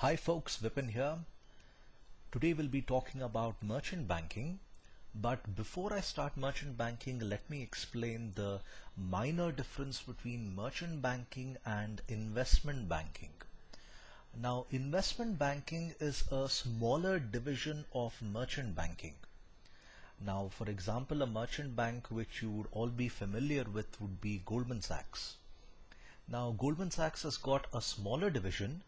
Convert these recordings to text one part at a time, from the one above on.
Hi folks, Vipin here. Today we'll be talking about merchant banking. But before I start merchant banking, let me explain the minor difference between merchant banking and investment banking. Now, investment banking is a smaller division of merchant banking. Now, for example, a merchant bank which you would all be familiar with would be Goldman Sachs. Now, Goldman Sachs has got a smaller division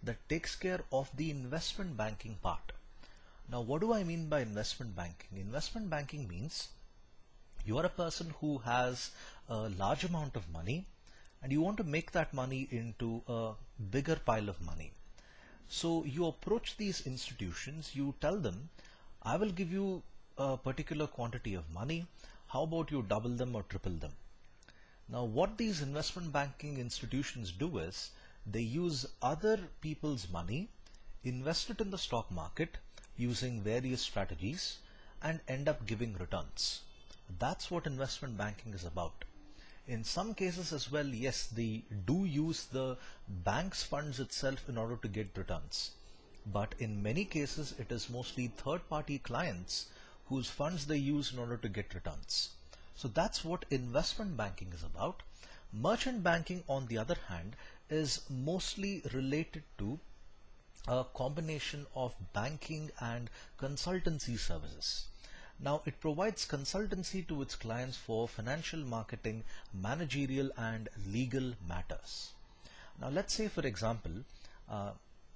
that takes care of the investment banking part. Now, what do I mean by investment banking? Investment banking means you are a person who has a large amount of money and you want to make that money into a bigger pile of money. So you approach these institutions, you tell them, I will give you a particular quantity of money. How about you double them or triple them? Now, what these investment banking institutions do is they use other people's money, invest it in the stock market using various strategies, and end up giving returns. That's what investment banking is about. In some cases as well, yes, they do use the bank's funds itself in order to get returns. But in many cases, it is mostly third-party clients whose funds they use in order to get returns. So that's what investment banking is about. Merchant banking, on the other hand, is mostly related to a combination of banking and consultancy services. Now, it provides consultancy to its clients for financial marketing, managerial and legal matters. Now, let's say, for example,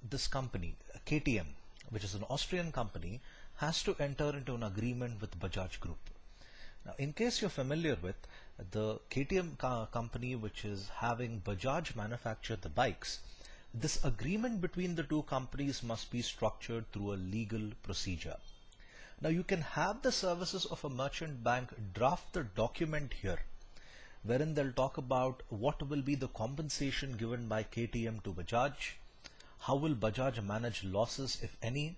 this company, KTM, which is an Austrian company, has to enter into an agreement with Bajaj Group. Now, in case you're familiar with the KTM company, which is having Bajaj manufacture the bikes, this agreement between the two companies must be structured through a legal procedure. Now, you can have the services of a merchant bank draft the document here, wherein they'll talk about what will be the compensation given by KTM to Bajaj, how will Bajaj manage losses, if any,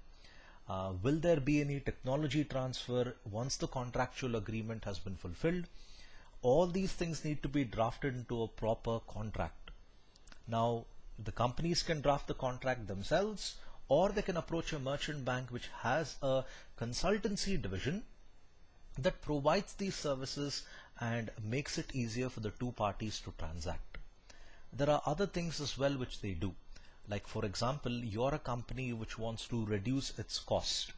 will there be any technology transfer once the contractual agreement has been fulfilled. All these things need to be drafted into a proper contract. Now, the companies can draft the contract themselves, or they can approach a merchant bank which has a consultancy division that provides these services and makes it easier for the two parties to transact. There are other things as well which they do. Like, for example, you're a company which wants to reduce its cost.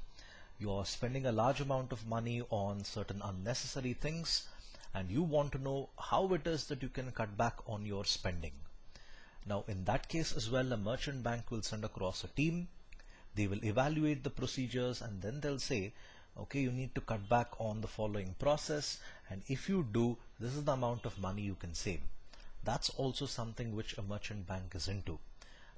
You're spending a large amount of money on certain unnecessary things, and you want to know how it is that you can cut back on your spending. Now, in that case as well, a merchant bank will send across a team. They will evaluate the procedures and then they'll say, okay, you need to cut back on the following process, and if you do, this is the amount of money you can save. That's also something which a merchant bank is into.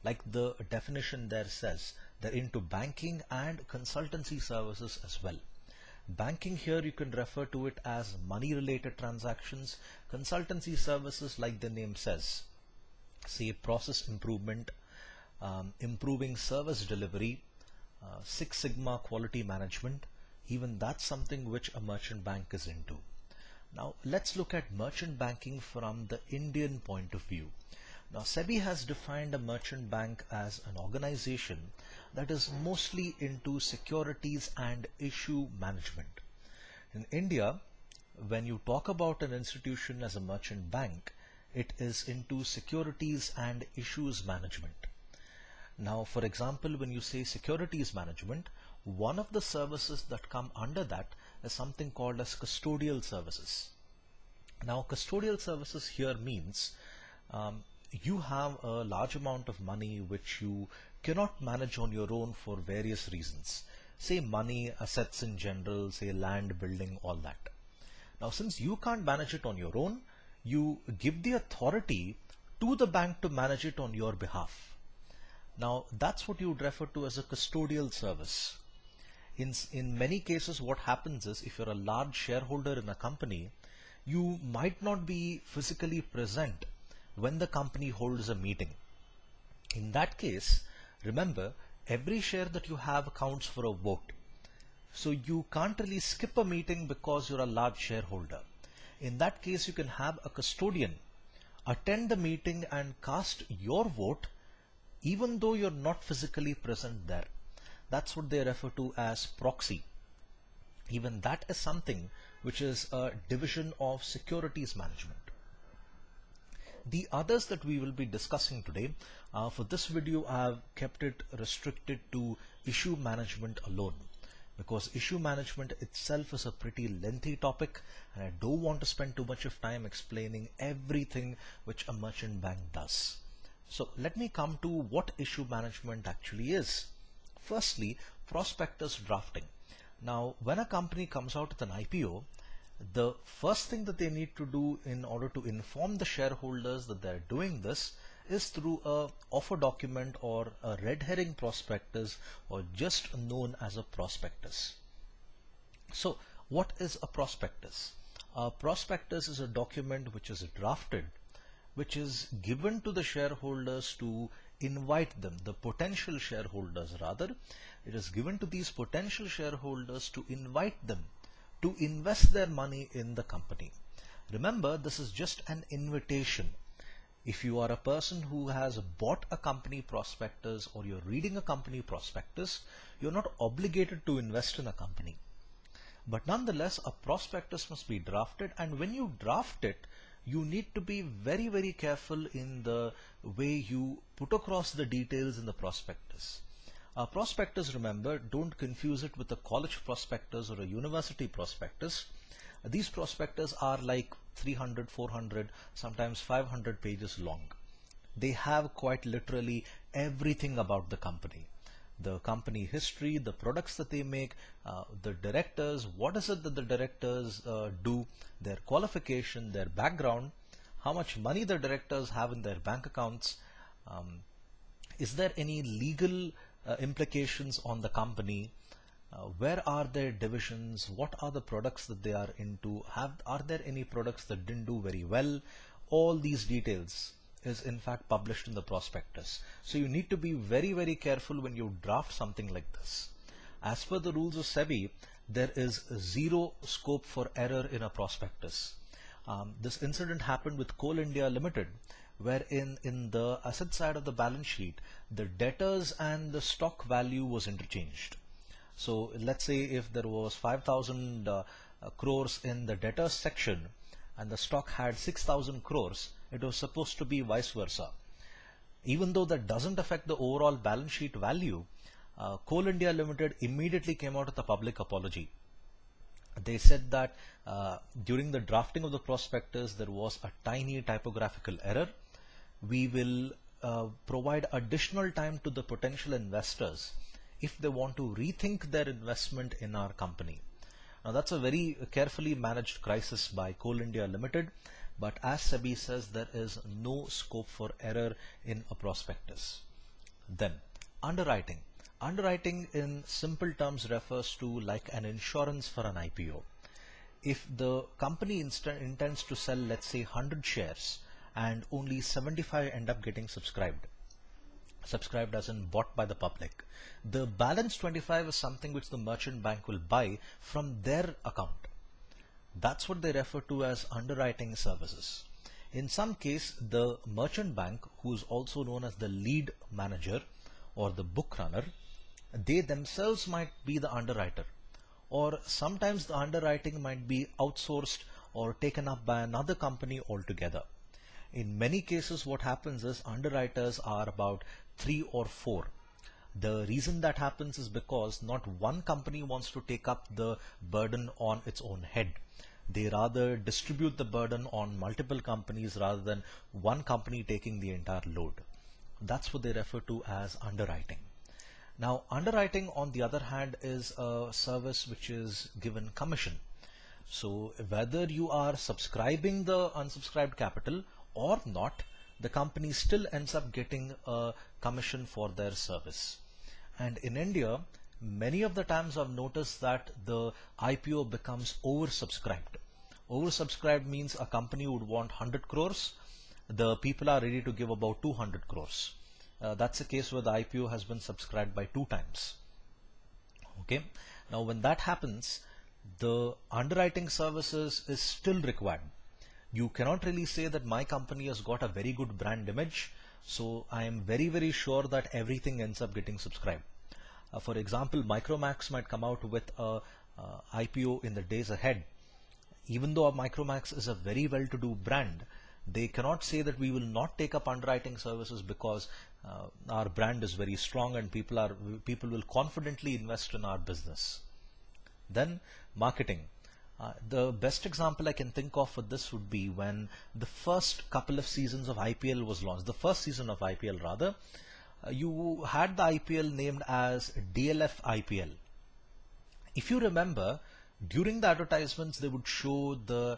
Like the definition there says, they're into banking and consultancy services as well. Banking here, you can refer to it as money related transactions. Consultancy services, like the name says, say process improvement, improving service delivery, Six Sigma quality management. Even that's something which a merchant bank is into. Now, let's look at merchant banking from the Indian point of view. Now, SEBI has defined a merchant bank as an organization that is mostly into securities and issue management. In India, when you talk about an institution as a merchant bank, it is into securities and issues management. Now, for example, when you say securities management, one of the services that come under that is something called as custodial services. Now, custodial services here means you have a large amount of money which you cannot manage on your own for various reasons. Say money, assets in general, say land, building, all that. Now, since you can't manage it on your own, you give the authority to the bank to manage it on your behalf. Now, that's what you would refer to as a custodial service. In many cases, what happens is, if you're a large shareholder in a company, you might not be physically present when the company holds a meeting. In that case, remember, every share that you have counts for a vote. So you can't really skip a meeting because you're a large shareholder. In that case, you can have a custodian attend the meeting and cast your vote even though you're not physically present there. That's what they refer to as proxy. Even that is something which is a division of securities management. The others that we will be discussing today, for this video I have kept it restricted to issue management alone, because issue management itself is a pretty lengthy topic and I don't want to spend too much of time explaining everything which a merchant bank does. So let me come to what issue management actually is. Firstly, prospectus drafting. Now, when a company comes out with an IPO, the first thing that they need to do in order to inform the shareholders that they're doing this is through a offer document or a red herring prospectus, or just known as a prospectus. So what is a prospectus? A prospectus is a document which is drafted, which is given to the shareholders to invite them, the potential shareholders rather. It is given to these potential shareholders to invite them to invest their money in the company. Remember, this is just an invitation. If you are a person who has bought a company prospectus or you're reading a company prospectus, you're not obligated to invest in a company. But nonetheless, a prospectus must be drafted, and when you draft it, you need to be very, very careful in the way you put across the details in the prospectus. A prospectus, remember, don't confuse it with a college prospectus or a university prospectus. These prospectus are like 300, 400, sometimes 500 pages long. They have quite literally everything about the company history, the products that they make, the directors, what is it that the directors do, their qualification, their background, how much money the directors have in their bank accounts, is there any legal implications on the company, where are their divisions, what are the products that they are into, are there any products that didn't do very well. All these details is in fact published in the prospectus. So you need to be very, very careful when you draft something like this. As per the rules of SEBI, there is zero scope for error in a prospectus. This incident happened with Coal India Limited, wherein in the asset side of the balance sheet, the debtors and the stock value was interchanged. So let's say if there was 5,000 crores in the debtors section and the stock had 6,000 crores, it was supposed to be vice versa. Even though that doesn't affect the overall balance sheet value, Coal India Limited immediately came out with a public apology. They said that during the drafting of the prospectus there was a tiny typographical error. We will provide additional time to the potential investors if they want to rethink their investment in our company. Now that's a very carefully managed crisis by Coal India Limited, but as SEBI says, there is no scope for error in a prospectus. Then underwriting. Underwriting in simple terms refers to like an insurance for an IPO. If the company intends to sell, let's say 100 shares, and only 75 end up getting subscribed as in bought by the public, the balance 25 is something which the merchant bank will buy from their account. That's what they refer to as underwriting services. In some case, the merchant bank, who is also known as the lead manager or the book runner, they themselves might be the underwriter, or sometimes the underwriting might be outsourced or taken up by another company altogether. In many cases, what happens is underwriters are about 3 or 4. The reason that happens is because not one company wants to take up the burden on its own head. They rather distribute the burden on multiple companies rather than one company taking the entire load. That's what they refer to as underwriting. Now, underwriting on the other hand is a service which is given commission. So whether you are subscribing the unsubscribed capital or not, the company still ends up getting a commission for their service. And in India, many of the times I've noticed that the IPO becomes oversubscribed. Oversubscribed means a company would want 100 crores. The people are ready to give about 200 crores. That's a case where the IPO has been subscribed by 2 times. Okay. Now when that happens, the underwriting services is still required. You cannot really say that my company has got a very good brand image, So I am very, very sure that everything ends up getting subscribed. For example, Micromax might come out with a IPO in the days ahead. Even though Micromax is a very well-to-do brand, they cannot say that we will not take up underwriting services because our brand is very strong and people will confidently invest in our business. Then marketing. The best example I can think of for this would be when the first couple of seasons of IPL was launched, the first season of IPL rather, you had the IPL named as DLF IPL. If you remember, during the advertisements they would show the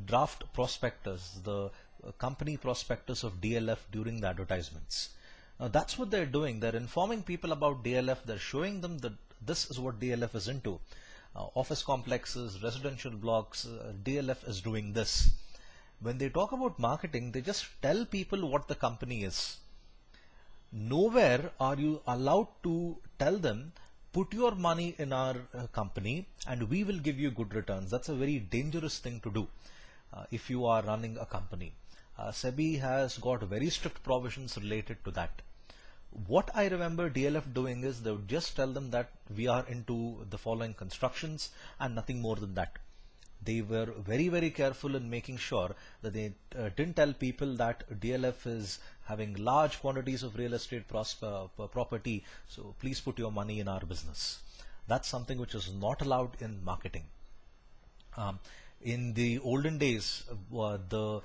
draft prospectus, the company prospectus of DLF during the advertisements. Now that's what they're doing. They're informing people about DLF. They're showing them that this is what DLF is into. Office complexes, residential blocks, DLF is doing this. When they talk about marketing, they just tell people what the company is. Nowhere are you allowed to tell them, put your money in our company and we will give you good returns. That's a very dangerous thing to do if you are running a company. SEBI has got very strict provisions related to that. What I remember DLF doing is they would just tell them that we are into the following constructions and nothing more than that. They were very, very careful in making sure that they didn't tell people that DLF is having large quantities of real estate property, so please put your money in our business. That's something which is not allowed in marketing. In the olden days, the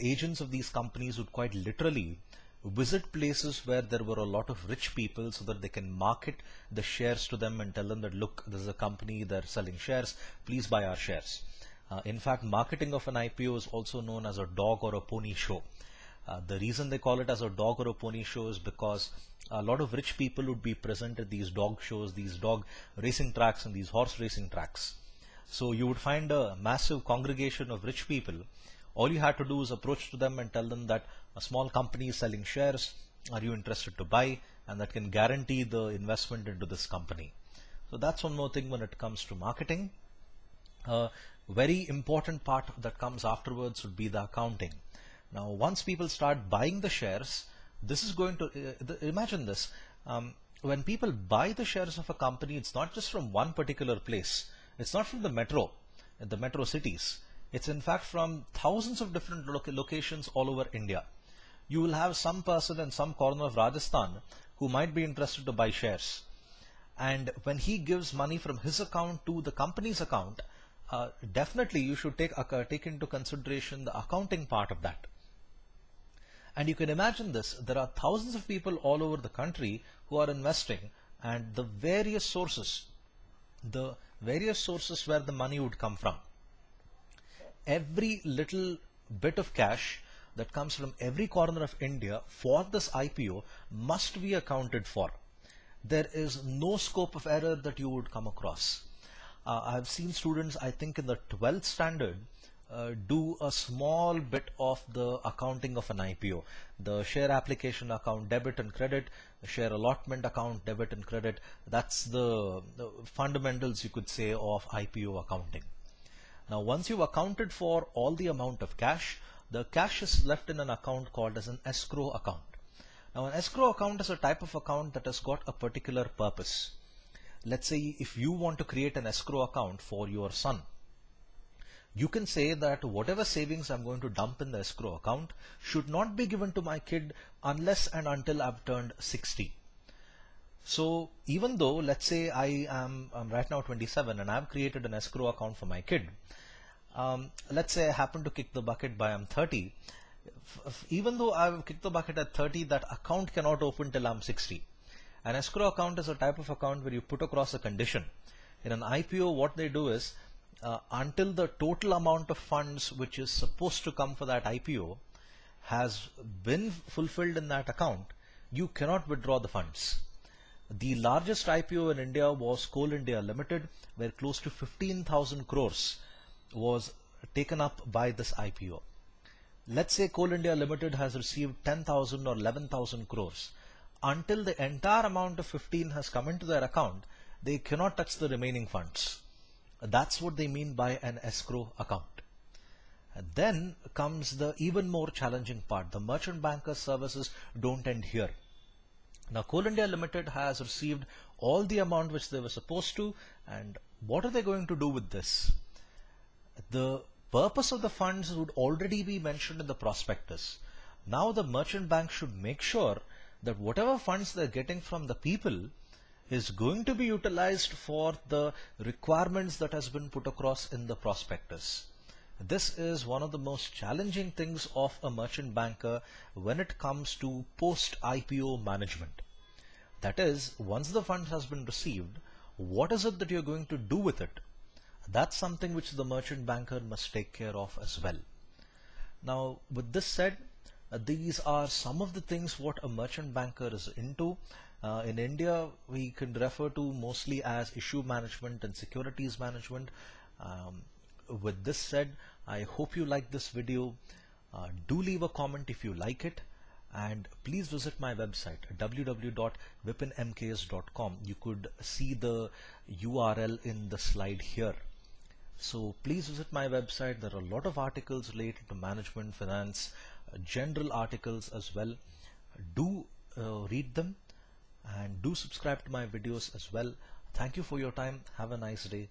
agents of these companies would quite literally visit places where there were a lot of rich people so that they can market the shares to them and tell them that, look, this is a company, they're selling shares, please buy our shares. In fact, marketing of an IPO is also known as a dog or a pony show. The reason they call it as a dog or a pony show is because a lot of rich people would be present at these dog shows, these dog racing tracks and these horse racing tracks. So you would find a massive congregation of rich people. All you had to do is approach to them and tell them that a small company is selling shares. Are you interested to buy? And that can guarantee the investment into this company. So that's one more thing when it comes to marketing. Very important part that comes afterwards would be the accounting. Now, once people start buying the shares, this is going to, imagine this, when people buy the shares of a company, it's not just from one particular place. It's not from the metro cities. It's in fact from thousands of different locations all over India. You will have some person in some corner of Rajasthan who might be interested to buy shares. And when he gives money from his account to the company's account, definitely you should take into consideration the accounting part of that. And you can imagine this, there are thousands of people all over the country who are investing, and the various sources where the money would come from. Every little bit of cash that comes from every corner of India for this IPO must be accounted for. There is no scope of error that you would come across. I've seen students, I think in the 12th standard, do a small bit of the accounting of an IPO. The share application account, debit and credit, the share allotment account, debit and credit. That's the fundamentals, you could say, of IPO accounting. Now, once you've accounted for all the amount of cash, the cash is left in an account called as an escrow account. Now, an escrow account is a type of account that has got a particular purpose. Let's say if you want to create an escrow account for your son, you can say that whatever savings I'm going to dump in the escrow account should not be given to my kid unless and until I've turned 60. So even though, let's say I'm right now 27 and I've created an escrow account for my kid, let's say I happen to kick the bucket by I'm 30. Even though I've kicked the bucket at 30, that account cannot open till I'm 60. An escrow account is a type of account where you put across a condition. In an IPO, what they do is, until the total amount of funds which is supposed to come for that IPO has been fulfilled in that account, you cannot withdraw the funds. The largest IPO in India was Coal India Limited, where close to 15,000 crores was taken up by this IPO. Let's say Coal India Limited has received 10,000 or 11,000 crores. Until the entire amount of 15 has come into their account, they cannot touch the remaining funds. That's what they mean by an escrow account. Then comes the even more challenging part. The merchant banker services don't end here. Now, Coal India Limited has received all the amount which they were supposed to, and what are they going to do with this? The purpose of the funds would already be mentioned in the prospectus. Now the merchant bank should make sure that whatever funds they're getting from the people is going to be utilized for the requirements that has been put across in the prospectus. This is one of the most challenging things of a merchant banker when it comes to post-IPO management. That is, once the fund has been received, what is it that you're going to do with it? That's something which the merchant banker must take care of as well. Now, with this said, these are some of the things what a merchant banker is into. In India, we can refer to mostly as issue management and securities management. With this said, I hope you like this video. Do leave a comment if you like it, and please visit my website www.vipinmks.com. You could see the URL in the slide here. So please visit my website. There are a lot of articles related to management, finance, general articles as well. Do read them and do subscribe to my videos as well. Thank you for your time. Have a nice day.